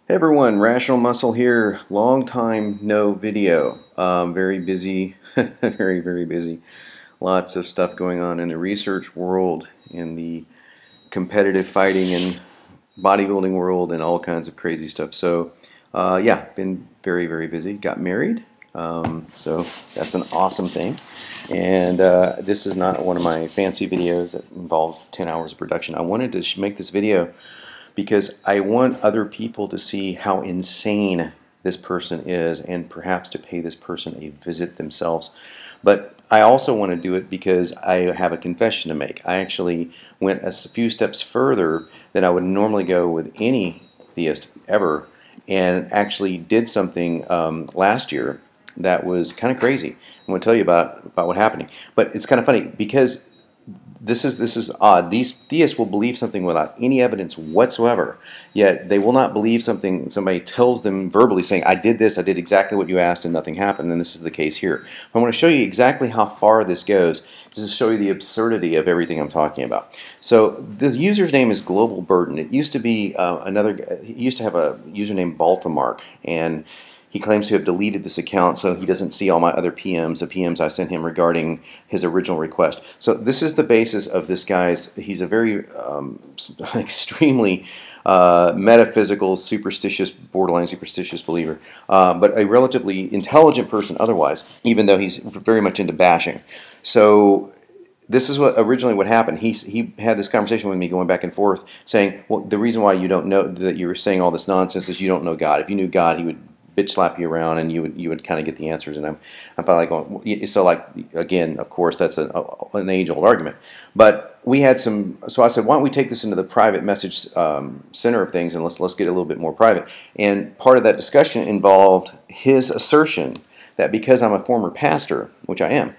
Hey everyone, Rational Muscle here. Long time no video. Very busy, very busy. Lots of stuff going on in the research world, in the competitive fighting and bodybuilding world, and all kinds of crazy stuff. So, yeah, been very busy. Got married, so that's an awesome thing. And this is not one of my fancy videos that involves 10 hours of production. I wanted to make this video because I want other people to see how insane this person is and perhaps to pay this person a visit themselves. But I also want to do it because I have a confession to make. I actually went a few steps further than I would normally go with any theist ever, and actually did something last year that was kind of crazy. I'm going to tell you about what happened. But it's kind of funny because this is odd. These theists will believe something without any evidence whatsoever, yet they will not believe something somebody tells them verbally, saying, I did this, I did exactly what you asked, and nothing happened. And this is the case here. I want to show you exactly how far this goes, just to show you the absurdity of everything I'm talking about. So the user's name is GlobalBurden. It used to be he used to have a username Baltimark, and he claims to have deleted this account so he doesn't see all my other PMs, the PMs I sent him regarding his original request. So this is the basis of this guy's. He's a very extremely metaphysical, superstitious, borderline superstitious believer, but a relatively intelligent person otherwise, even though he's very much into bashing. So this is what happened. He had this conversation with me going back and forth saying, well, the reason why you don't know that you're saying all this nonsense is you don't know God. If you knew God, he would bitch slap you around and you would kind of get the answers. And I'm finally going, so like, again, of course, that's an age-old argument. But we had some, so I said, why don't we take this into the private message center of things, and let's get a little bit more private. And part of that discussion involved his assertion that because I'm a former pastor, which I am,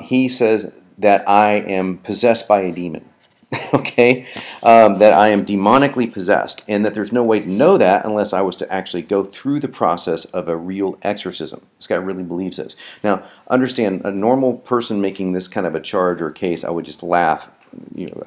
he says that I am possessed by a demon. Okay, that I am demonically possessed, and that there's no way to know that unless I was to actually go through the process of a real exorcism. This guy really believes this. Now, understand, a normal person making this kind of a charge or case, I would just laugh,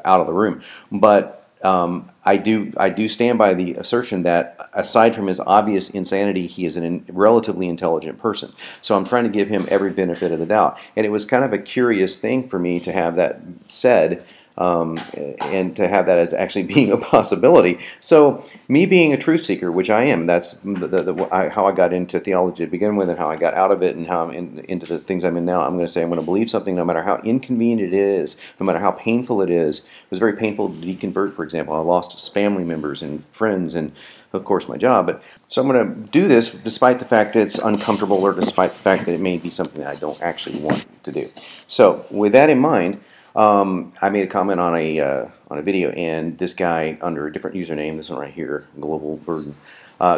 out of the room. But I do stand by the assertion that aside from his obvious insanity, he is a relatively intelligent person. So I'm trying to give him every benefit of the doubt. And it was kind of a curious thing for me to have that said, and to have that as actually being a possibility. So me being a truth seeker, which I am, that's how I got into theology to begin with, and how I got out of it, and how I'm into the things I'm in now. I'm going to say I'm going to believe something no matter how inconvenient it is, no matter how painful it is. It was very painful to deconvert, for example. I lost family members and friends and, of course, my job. But so I'm going to do this despite the fact that it's uncomfortable, or despite the fact that it may be something that I don't actually want to do. So with that in mind, I made a comment on a video, and this guy under a different username, this one right here, GlobalBurden,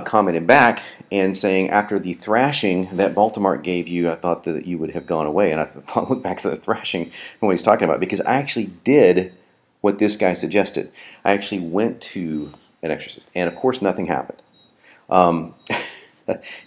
commented back and saying, after the thrashing that Baltimark gave you, I thought that you would have gone away. And I thought, look back to the thrashing and what he's talking about, because I actually did what this guy suggested. I actually went to an exorcist, and of course nothing happened.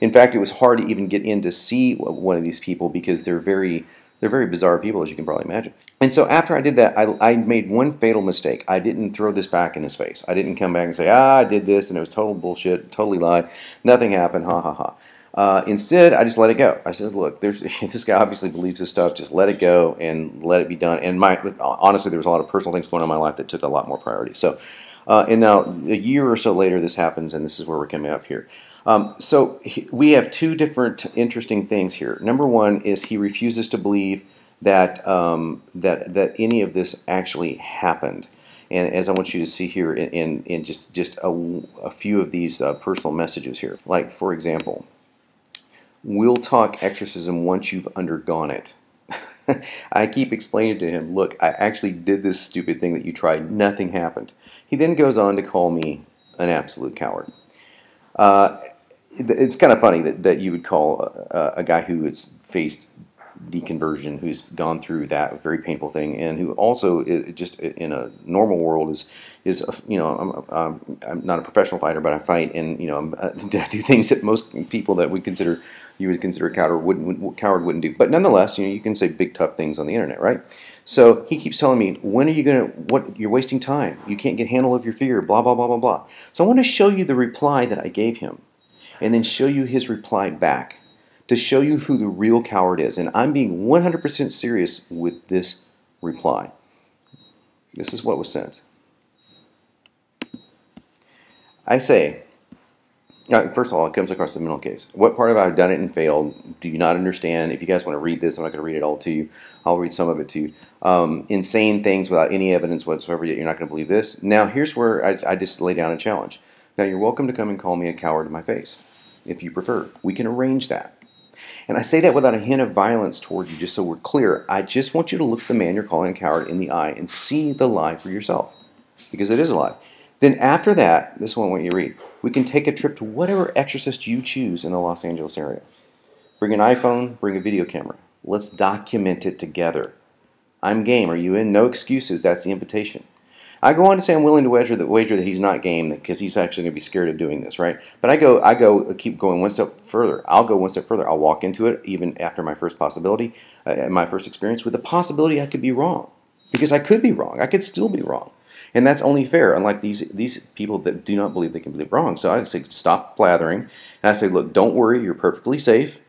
In fact, it was hard to even get in to see one of these people because they're very bizarre people, as you can probably imagine. And so after I did that, I made one fatal mistake. I didn't throw this back in his face. I didn't come back and say, I did this, and it was total bullshit, totally lied, nothing happened, ha ha ha. Instead, I just let it go. I said, look, this guy obviously believes this stuff, just let it go and let it be done. And honestly, there was a lot of personal things going on in my life that took a lot more priority. So, and now a year or so later, this happens, and this is where we're coming up here. So we have two different interesting things here. Number one is he refuses to believe that that any of this actually happened. And as I want you to see here in just a few of these personal messages here. Like, for example, we'll talk exorcism once you've undergone it. I keep explaining to him, look, I actually did this stupid thing that you tried. Nothing happened. He then goes on to call me an absolute coward. It's kind of funny that you would call a guy who has faced deconversion, who's gone through that very painful thing, and who also just in a normal world is I'm not a professional fighter, but I fight, and I do things that most people that you would consider a coward wouldn't do. But nonetheless, you can say big tough things on the internet, right? So he keeps telling me, when are you going to, what, you're wasting time. You can't get handle of your fear, blah, blah, blah, blah, blah. So I want to show you the reply that I gave him and then show you his reply back to show you who the real coward is. And I'm being 100% serious with this reply. This is what was sent. I say, first of all, it comes across the mental case. What part of I've done it and failed do you not understand? If you guys want to read this, I'm not going to read it all to you. I'll read some of it to you. Insane things without any evidence whatsoever, yet you're not going to believe this. Now, here's where I just lay down a challenge. Now, you're welcome to come and call me a coward in my face, if you prefer. We can arrange that. And I say that without a hint of violence toward you, just so we're clear. I just want you to look the man you're calling a coward in the eye and see the lie for yourself, because it is a lie. Then after that, this one I want you to read, we can take a trip to whatever exorcist you choose in the Los Angeles area. Bring an iPhone, bring a video camera. Let's document it together. I'm game. Are you in? No excuses. That's the invitation. I go on to say I'm willing to wager that he's not game because he's actually going to be scared of doing this, right? But I keep going one step further. I'll go one step further. I'll walk into it even after my first possibility, my first experience, with the possibility I could be wrong. Because I could be wrong. I could still be wrong. And that's only fair, unlike these people that do not believe they can be wrong. So I say, stop blathering. And I say, look, don't worry, you're perfectly safe.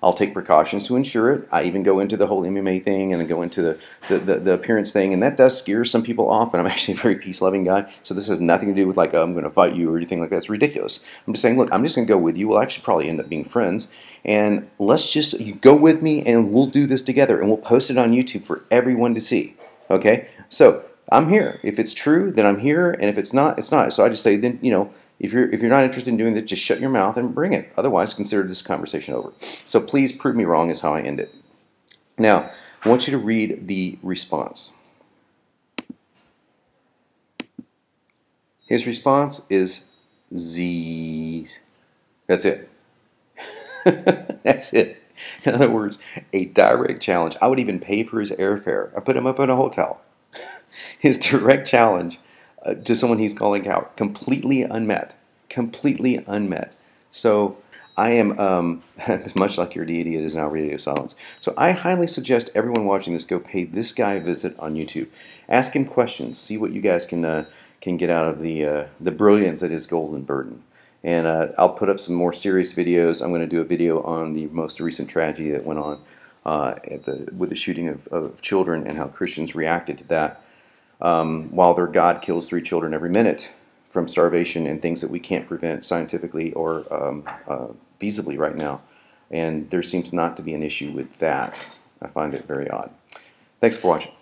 I'll take precautions to ensure it. I even go into the whole MMA thing and then go into the appearance thing. And that does scare some people off, but I'm actually a very peace-loving guy. So this has nothing to do with like, oh, I'm going to fight you or anything like that. It's ridiculous. I'm just saying, look, I'm just going to go with you. We'll actually probably end up being friends. And let's just, you go with me and we'll do this together. And we'll post it on YouTube for everyone to see. Okay? So I'm here. If it's true, then I'm here, and if it's not, it's not. So I just say, then, you know, if you're not interested in doing this, just shut your mouth and bring it. Otherwise, consider this conversation over. So please prove me wrong is how I end it. Now, I want you to read the response. His response is Z's. That's it. That's it. In other words, a direct challenge. I would even pay for his airfare. I put him up in a hotel. His direct challenge to someone he's calling out, completely unmet. Completely unmet. So I am, much like your deity, it is now radio silence. So I highly suggest everyone watching this go pay this guy a visit on YouTube. Ask him questions. See what you guys can get out of the brilliance that is GlobalBurden. And I'll put up some more serious videos. I'm going to do a video on the most recent tragedy that went on with the shooting of children and how Christians reacted to that. While their God kills 3 children every minute from starvation and things that we can't prevent scientifically or feasibly right now. And there seems not to be an issue with that. I find it very odd. Thanks for watching.